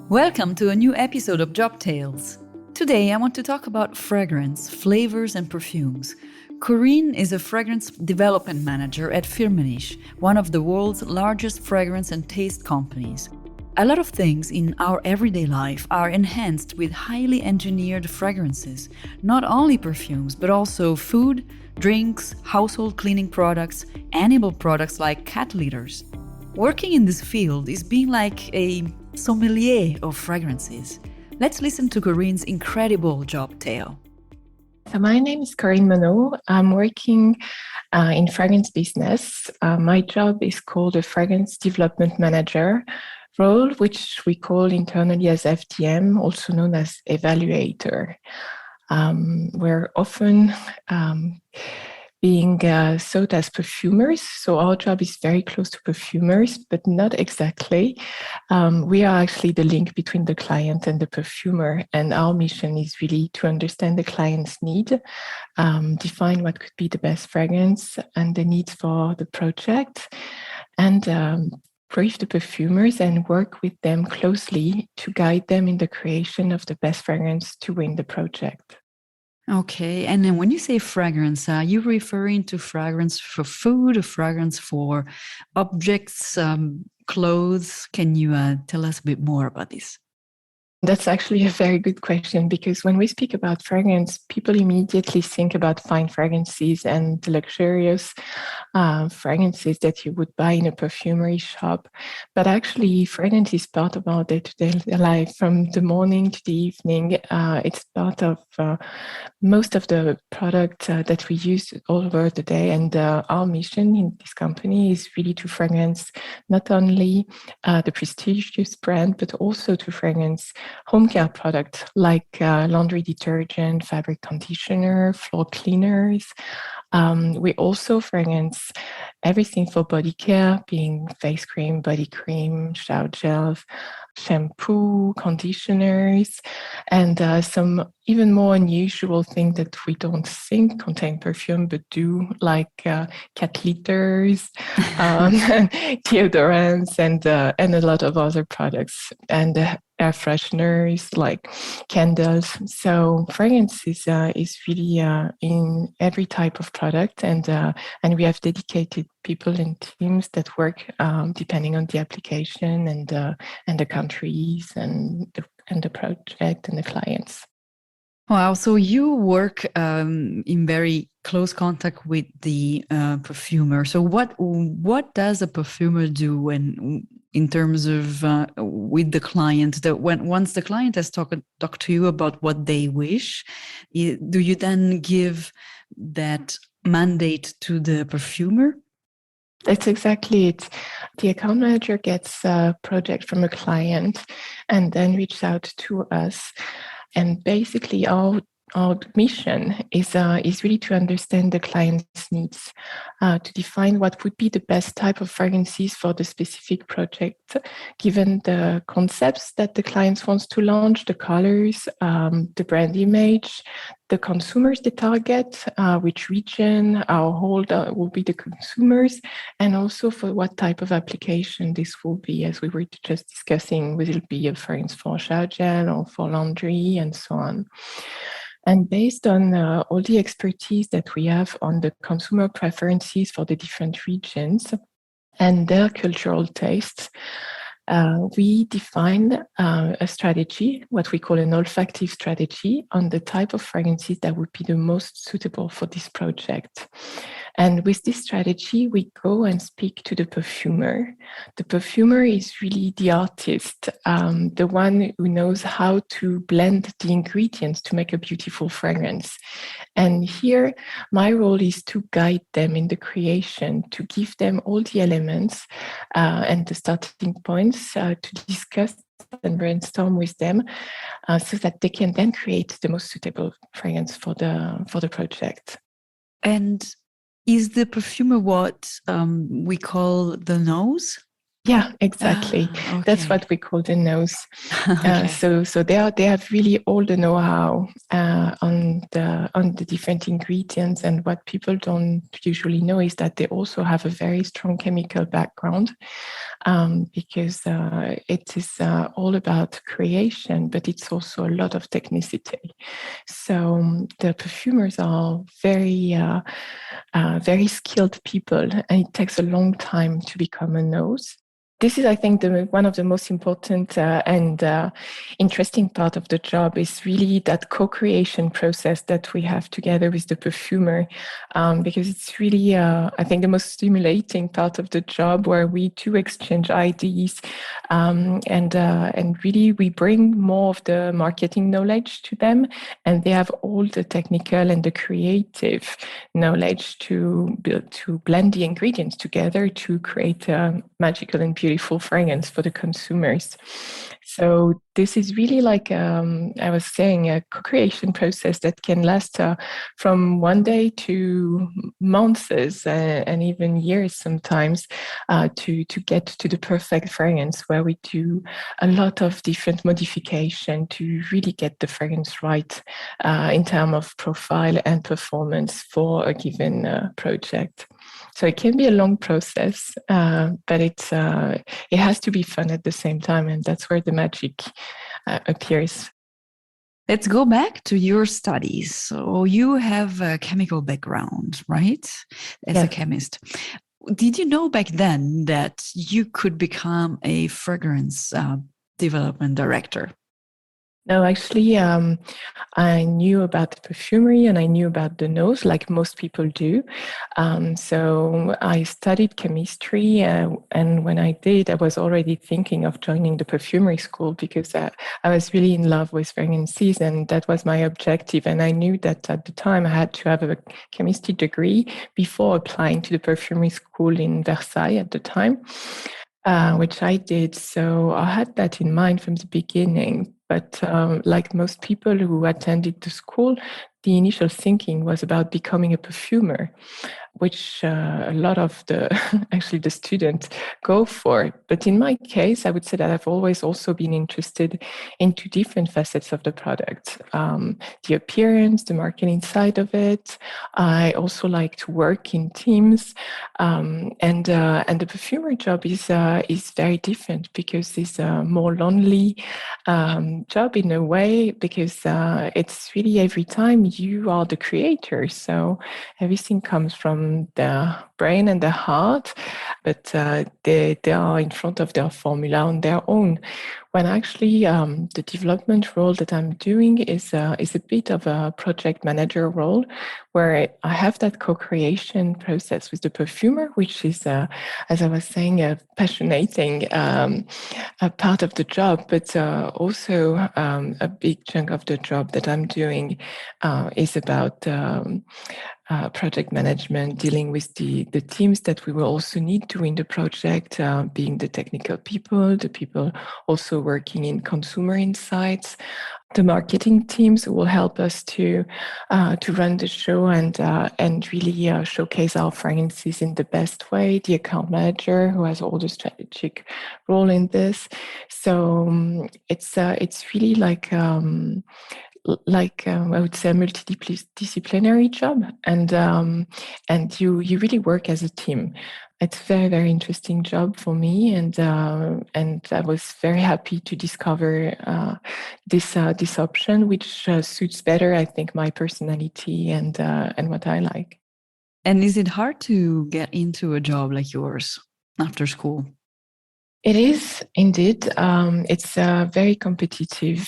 Welcome to a new episode of Job Tales. Today I want to talk about fragrance, flavors and perfumes. Corinne is a fragrance development manager at Firmenich, one of the world's largest fragrance and taste companies. A lot of things in our everyday life are enhanced with highly engineered fragrances, not only perfumes, but also food, drinks, household cleaning products, animal products like cat litters. Working in this field is being like a sommelier of fragrances. Let's listen to Corinne's incredible job tale. So my name is Corinne Monod. I'm working in fragrance business. My job is called a fragrance development manager role, which we call internally as FDM, also known as evaluator. We're often being sought as perfumers. So our job is very close to perfumers, but not exactly. We are actually the link between the client and the perfumer. And our mission is really to understand the client's need, define what could be the best fragrance and the needs for the project, and brief the perfumers and work with them closely to guide them in the creation of the best fragrance to win the project. Okay, and then when you say fragrance, are you referring to fragrance for food or fragrance for objects, clothes? Can you tell us a bit more about this? That's actually a very good question, because when we speak about fragrance, people immediately think about fine fragrances and the luxurious fragrances that you would buy in a perfumery shop. But actually, fragrance is part of our day-to-day life from the morning to the evening. It's part of most of the products that we use all over the day. And our mission in this company is really to fragrance not only the prestigious brand, but also to fragrance home care products like laundry detergent, fabric conditioner, floor cleaners. We also fragrance everything for body care, being face cream, body cream, shower gels, shampoo, conditioners, and some even more unusual things that we don't think contain perfume, but do, like cat litters, deodorants, and a lot of other products, and air fresheners like candles. So fragrance is really in every type of product, and we have dedicated people and teams that work depending on the application and the countries and the project and the clients. Wow, so you work in very close contact with the perfumer. So what does a perfumer do when, in terms of with the client? That once the client has talked to you about what they wish, do you then give that mandate to the perfumer? That's exactly it. The account manager gets a project from a client and then reaches out to us. And basically, our mission is really to understand the client's needs, to define what would be the best type of fragrances for the specific project, given the concepts that the client wants to launch, the colors, the brand image, the consumers they target, which region, how old will be the consumers, and also for what type of application this will be, as we were just discussing, will it be a fragrance for shower gel or for laundry and so on. And based on all the expertise that we have on the consumer preferences for the different regions and their cultural tastes, we define a strategy, what we call an olfactive strategy, on the type of fragrances that would be the most suitable for this project. And with this strategy, we go and speak to the perfumer. The perfumer is really the artist, the one who knows how to blend the ingredients to make a beautiful fragrance. And here, my role is to guide them in the creation, to give them all the elements and the starting points to discuss and brainstorm with them, so that they can then create the most suitable fragrance for the project. And is the perfumer what we call the nose? Yeah, exactly. Okay. That's what we call the nose. Okay. So they have really all the know-how on the different ingredients. And what people don't usually know is that they also have a very strong chemical background. because it is all about creation, but it's also a lot of technicity. So the perfumers are very skilled people, and it takes a long time to become a nose. This is, I think, one of the most important and interesting part of the job is really that co-creation process that we have together with the perfumer, because it's really, I think, the most stimulating part of the job, where we do exchange ideas, and really we bring more of the marketing knowledge to them, and they have all the technical and the creative knowledge to blend the ingredients together to create a magical and beautiful fragrance for the consumers. So this is really like I was saying, a co-creation process that can last from one day to months and even years sometimes, to get to the perfect fragrance, where we do a lot of different modification to really get the fragrance right in terms of profile and performance for a given project. So it can be a long process, but it has to be fun at the same time, and that's where the magic appears. Let's go back to your studies. So you have a chemical background, right? As a chemist. Did you know back then that you could become a fragrance development director? No, actually, I knew about the perfumery and I knew about the nose, like most people do. So I studied chemistry, and when I did, I was already thinking of joining the perfumery school, because I was really in love with fragrances, and that was my objective. And I knew that at the time I had to have a chemistry degree before applying to the perfumery school in Versailles at the time. Which I did. So I had that in mind from the beginning. But like most people who attended the school, the initial thinking was about becoming a perfumer, which a lot of the students go for. But in my case, I would say that I've always also been interested into different facets of the product, the appearance, the marketing side of it. I also like to work in teams, and the perfumer job is very different, because it's a more lonely job in a way, because it's really every time you are the creator. So everything comes from the brain and the heart, but they are in front of their formula on their own. When actually the development role that I'm doing is a bit of a project manager role, where I have that co-creation process with the perfumer, which is, as I was saying, a passionating a part of the job, but also a big chunk of the job that I'm doing is about project management, dealing with the teams that we will also need to in the project, being the technical people, the people also working in consumer insights, the marketing teams who will help us to run the show and really showcase our fragrances in the best way. The account manager who has all the strategic role in this. So it's really like I would say a multidisciplinary job, and you really work as a team. It's a very, very interesting job for me, and I was very happy to discover this option, which suits better, I think, my personality and what I like. And is it hard to get into a job like yours after school? It is indeed. It's a very competitive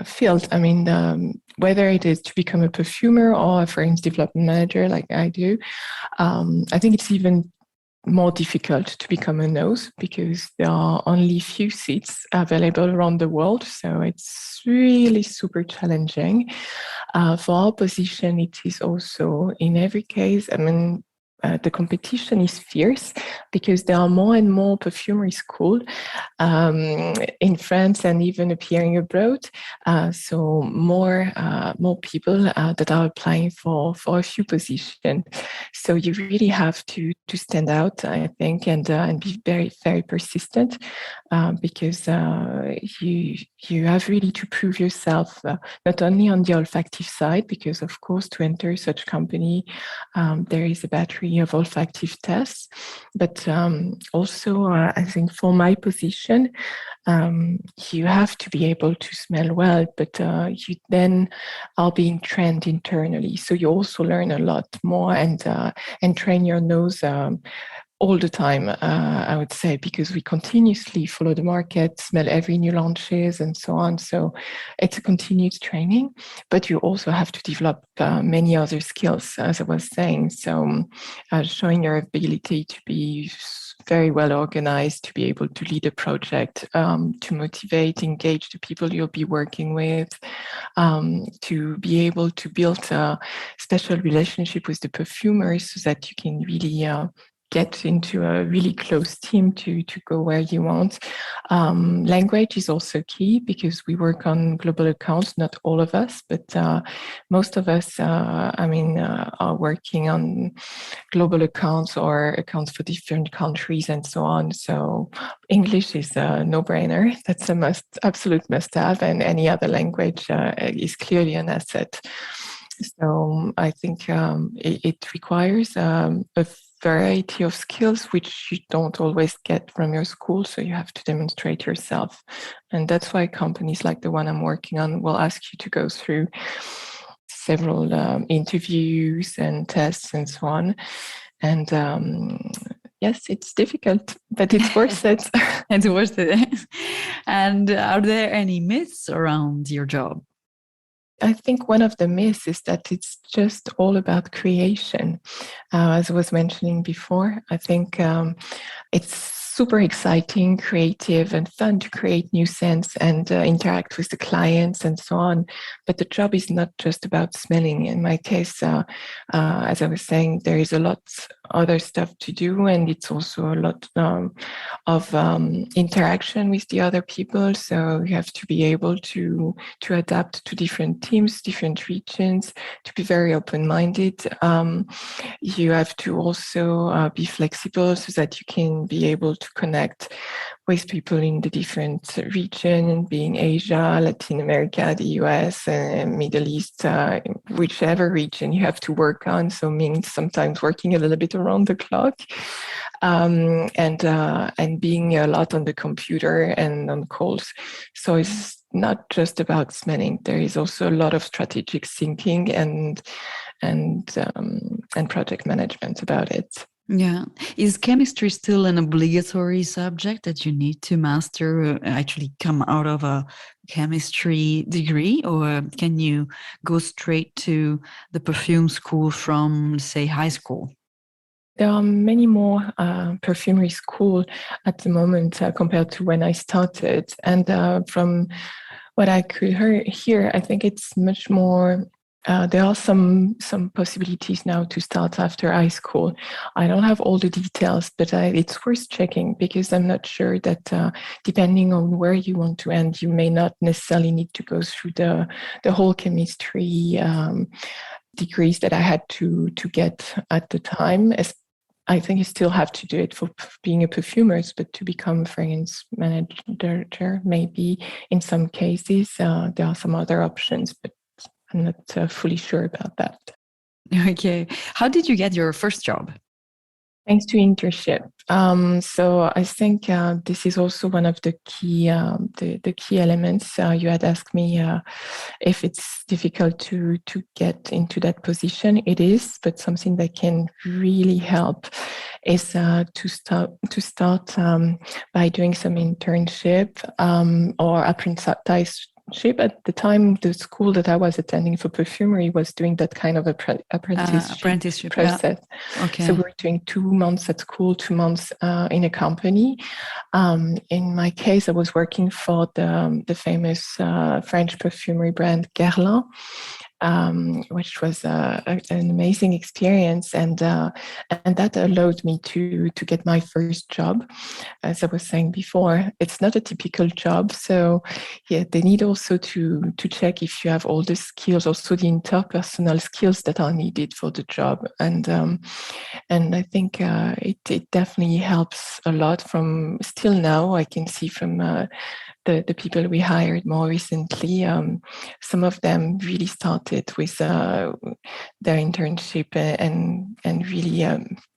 field. I mean, whether it is to become a perfumer or a fragrance development manager like I do, I think it's even more difficult to become a nose, because there are only few seats available around the world. So it's really super challenging. For our position, it is also in every case, I mean, the competition is fierce, because there are more and more perfumery schools in France and even appearing abroad. So more people that are applying for a few positions. So you really have to stand out, I think, and be very, very persistent, because you have really to prove yourself, not only on the olfactive side, because of course to enter such company there is a battery degree of olfactive tests. But also, I think for my position, you have to be able to smell well, but you then are being trained internally. So you also learn a lot more and train your nose all the time, I would say, because we continuously follow the market, smell every new launches and so on. So it's a continuous training, but you also have to develop many other skills, as I was saying. So showing your ability to be very well organized, to be able to lead a project, to motivate, engage the people you'll be working with, to be able to build a special relationship with the perfumers so that you can really get into a really close team to go where you want. Language is also key because we work on global accounts, not all of us, but most of us, are working on global accounts or accounts for different countries and so on. So English is a no-brainer. That's a absolute must-have, and any other language is clearly an asset. So I think it requires a variety of skills which you don't always get from your school, so you have to demonstrate yourself. And that's why companies like the one I'm working on will ask you to go through several interviews and tests and so on. And yes, it's difficult, but it's worth it. It's worth it. And are there any myths around your job? I think one of the myths is that it's just all about creation. As I was mentioning before, I think it's super exciting, creative, and fun to create new scents and interact with the clients and so on. But the job is not just about smelling. In my case, as I was saying, there is a lot other stuff to do, and it's also a lot of interaction with the other people. So you have to be able to adapt to different teams, different regions, to be very open-minded. You have to also be flexible so that you can be able to connect with people in the different region, being Asia, Latin America, the US, Middle East, whichever region you have to work on. So means sometimes working a little bit around the clock, and being a lot on the computer and on calls. So it's not just about smelling. There is also a lot of strategic thinking and project management about it. Yeah. Is chemistry still an obligatory subject that you need to master, actually come out of a chemistry degree, or can you go straight to the perfume school from, say, high school? There are many more perfumery schools at the moment compared to when I started. And from what I could hear, I think it's much more. There are some possibilities now to start after high school. I don't have all the details, but it's worth checking because I'm not sure that depending on where you want to end, you may not necessarily need to go through the whole chemistry degrees that I had to get at the time. I think you still have to do it for being a perfumer, but to become a fragrance manager, maybe in some cases, there are some other options, but I'm not fully sure about that. Okay. How did you get your first job? Thanks to internship. So I think this is also one of the key elements. You had asked me if it's difficult to get into that position. It is, but something that can really help is to start by doing some internship or apprenticeship. At the time, the school that I was attending for perfumery was doing that kind of apprenticeship process. Yeah. Okay. So we were doing 2 months at school, 2 months in a company. In my case, I was working for the famous French perfumery brand Guerlain, which was an amazing experience, and that allowed me to get my first job. As I was saying before, it's not a typical job, so yeah, they need also to check if you have all the skills, also the interpersonal skills that are needed for the job, and I think it definitely helps a lot. From still now, I can see from the people we hired more recently, some of them really started with their internship, and really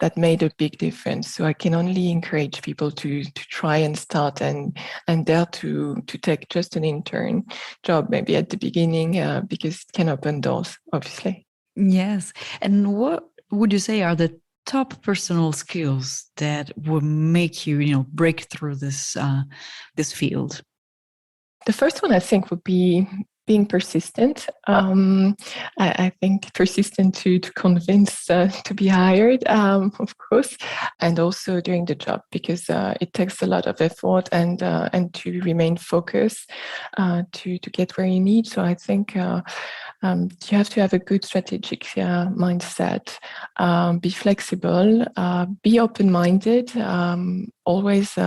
that made a big difference. So I can only encourage people to try and start and dare to take just an intern job maybe at the beginning, because it can open doors, obviously. Yes. And what would you say are the top personal skills that will make you, break through this field? The first one, I think, would be being persistent. I think persistent to convince to be hired, of course, and also during the job, because it takes a lot of effort and to remain focused to get where you need. So I think you have to have a good strategic mindset, be flexible, be open-minded, always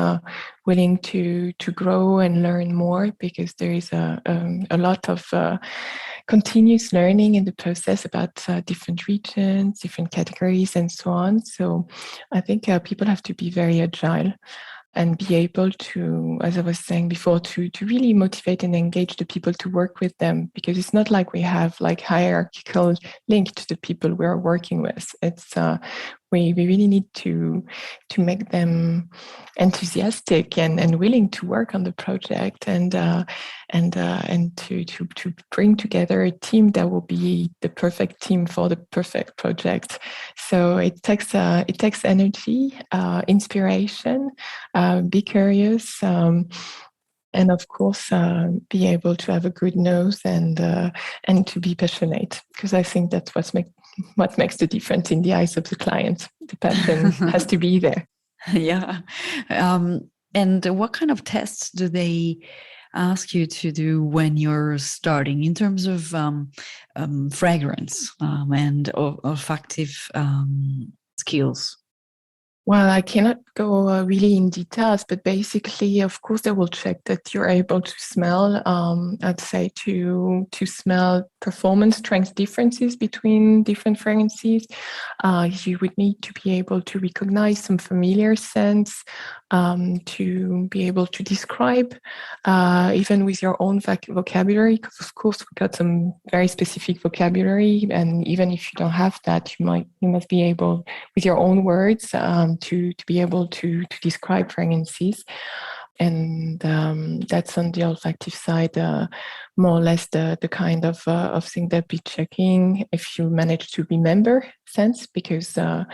willing to grow and learn more, because there is a lot of continuous learning in the process about different regions, different categories, and so on. So I think people have to be very agile and be able to, as I was saying before, to really motivate and engage the people to work with them, because it's not like we have like hierarchical link to the people we're working with. It's we really need to make them enthusiastic and willing to work on the project, and to bring together a team that will be the perfect team for the perfect project. So it takes energy, inspiration, be curious, and of course be able to have a good nose, and to be passionate, because I think that's what makes the difference in the eyes of the client. The passion has to be there. Yeah. And what kind of tests do they ask you to do when you're starting in terms of fragrance and olfactive skills? Well, I cannot go really in details, but basically, of course, they will check that you're able to smell. I'd say to smell performance strength differences between different fragrances. You would need to be able to recognize some familiar scents, to be able to describe, even with your own vocabulary, because of course we've got some very specific vocabulary, and even if you don't have that, you must be able with your own words to be able to describe fragrances. And that's on the olfactive side, more or less the kind of thing that be checking if you manage to remember scents, because the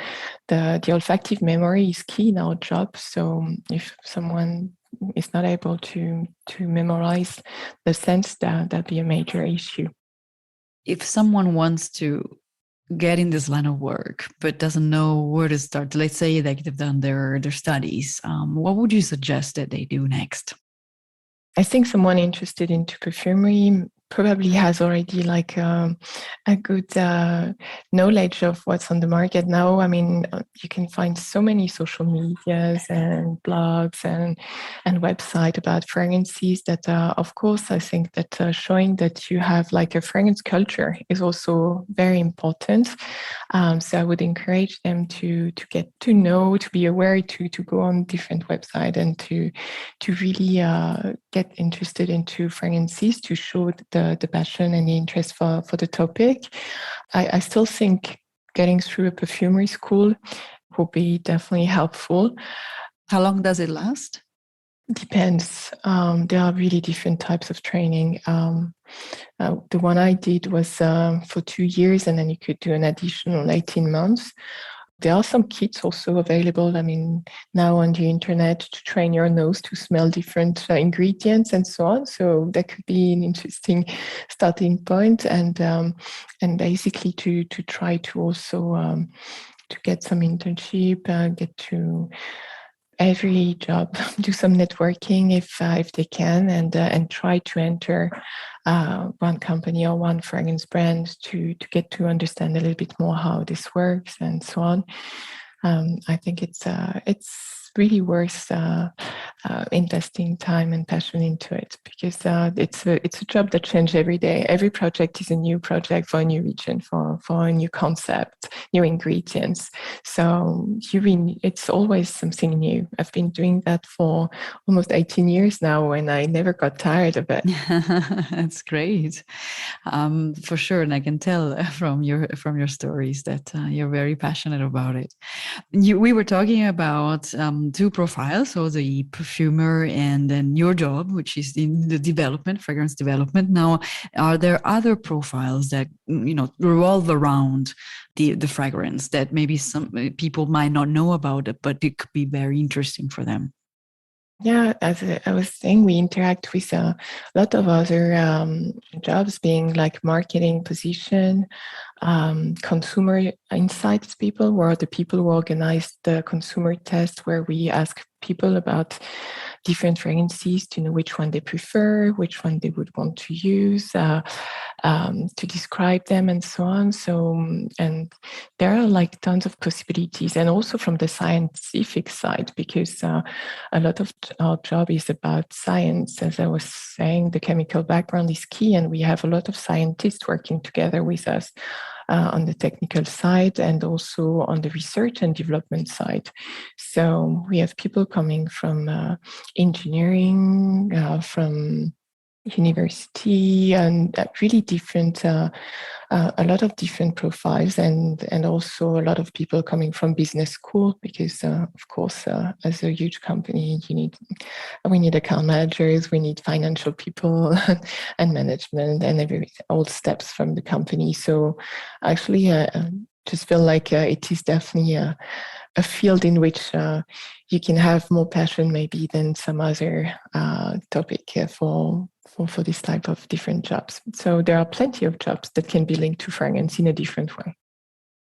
olfactive memory is key in our job. So if someone is not able to memorize the scents, that'd be a major issue. If someone wants to get in this line of work but doesn't know where to start, let's say like they've done their studies, what would you suggest that they do next? I think someone interested into perfumery probably has already like a good knowledge of what's on the market now. I mean, you can find so many social medias and blogs and websites about fragrances that, of course, I think that showing that you have like a fragrance culture is also very important. So I would encourage them to get to know, to be aware, to go on different websites, and to really get interested into fragrances, to show the passion and the interest for the topic. I still think getting through a perfumery school will be definitely helpful. How long does it last? Depends. There are really different types of training. The one I did was for 2 years, and then you could do an additional 18 months. There are some kits also available, I mean, now on the internet, to train your nose to smell different ingredients and so on. So that could be an interesting starting point, and basically to try to also to get some internship, get to every job, do some networking if they can, and try to enter one company or one fragrance brand to get to understand a little bit more how this works and so on. I think it's really worth investing time and passion into it, because it's a job that changes every day. Every project is a new project for a new region, for a new concept, new ingredients. So it's always something new. I've been doing that for almost 18 years now, and I never got tired of it. That's great, for sure, and I can tell from your stories that you're very passionate about it. We were talking about two profiles, so the perfumer and then your job, which is in the development, fragrance development. Now, are there other profiles that revolve around the fragrance that maybe some people might not know about it, but it could be very interesting for them? Yeah, as I was saying, we interact with a lot of other jobs, being like marketing position, consumer insights people, who are the people who organize the consumer test, where we ask people about different fragrances to know which one they prefer, which one they would want to use, to describe them, and so on. So, and there are like tons of possibilities, and also from the scientific side, because a lot of our job is about science. As I was saying, the chemical background is key, and we have a lot of scientists working together with us on the technical side and also on the research and development side. So we have people coming from engineering, from university, and really different, a lot of different profiles, and also a lot of people coming from business school, because of course, as a huge company, we need account managers, we need financial people and management, and all steps from the company. So actually, just feel like it is definitely a field in which you can have more passion maybe than some other topic for this type of different jobs. So there are plenty of jobs that can be linked to fragrance in a different way.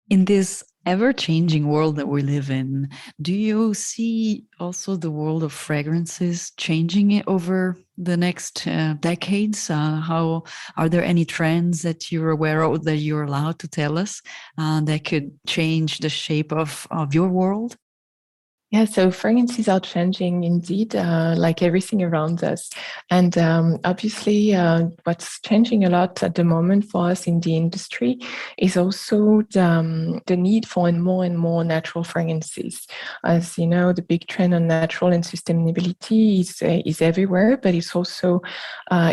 In this ever-changing world that we live in, do you see also the world of fragrances changing over the next decades? How are there any trends that you're aware of, that you're allowed to tell us, that could change the shape of your world? Yeah, so fragrances are changing indeed, like everything around us. And obviously, what's changing a lot at the moment for us in the industry is also the need for and more natural fragrances. As you know, the big trend on natural and sustainability is everywhere, but it's also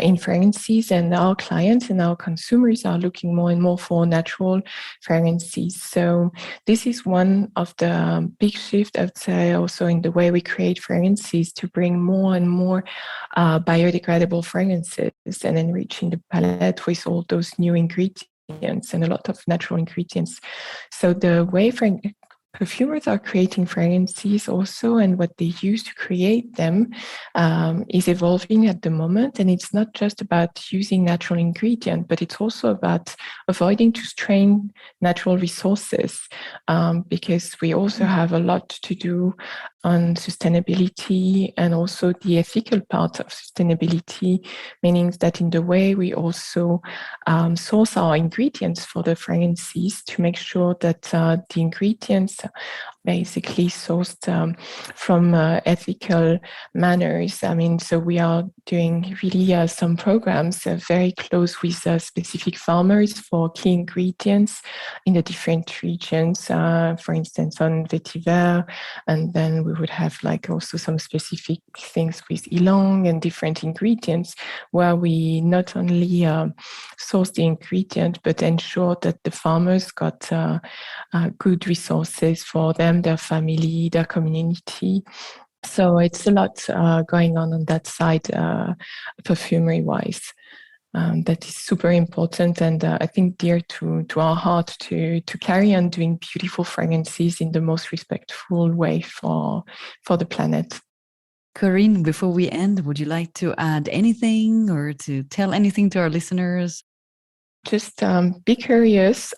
in fragrances, and our clients and our consumers are looking more and more for natural fragrances. So this is one of the big shifts, I would say, also in the way we create fragrances, to bring more and more biodegradable fragrances and enriching the palette with all those new ingredients and a lot of natural ingredients. So the way perfumers are creating fragrances also, and what they use to create them is evolving at the moment. And it's not just about using natural ingredients, but it's also about avoiding to strain natural resources, because we also have a lot to do on sustainability, and also the ethical part of sustainability, meaning that in the way we also source our ingredients for the fragrances, to make sure that the ingredients basically sourced from ethical manners. I mean, so we are doing really some programs very close with specific farmers for key ingredients in the different regions, for instance, on vetiver. And then we would have like also some specific things with ylang and different ingredients, where we not only source the ingredient, but ensure that the farmers got good resources for them, their family, their community. So it's a lot going on that side, perfumery wise. That is super important, and I think dear to our heart, to carry on doing beautiful fragrances in the most respectful way for the planet. Corinne, before we end, would you like to add anything or to tell anything to our listeners? Just be curious.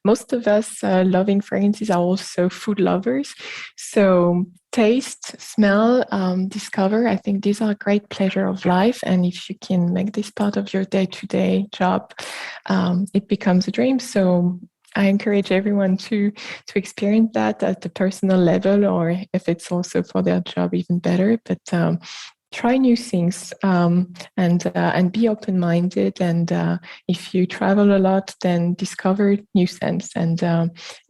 Most of us loving fragrances are also food lovers. So taste, smell, discover. I think these are a great pleasure of life. And if you can make this part of your day-to-day job, it becomes a dream. So I encourage everyone to experience that at the personal level, or if it's also for their job, even better. But try new things, and be open-minded. And if you travel a lot, then discover new scents, and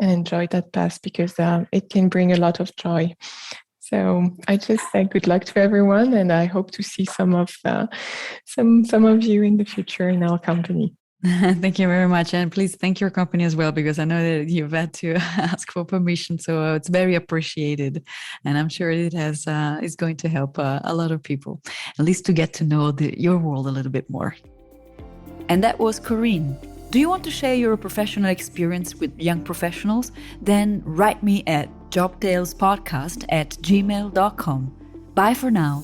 enjoy that path, because it can bring a lot of joy. So I just say good luck to everyone, and I hope to see some of you in the future in our company. Thank you very much. And please thank your company as well, because I know that you've had to ask for permission. So it's very appreciated. And I'm sure it is going to help a lot of people, at least to get to know your world a little bit more. And that was Corinne. Do you want to share your professional experience with young professionals? Then write me at jobtalespodcast@gmail.com. Bye for now.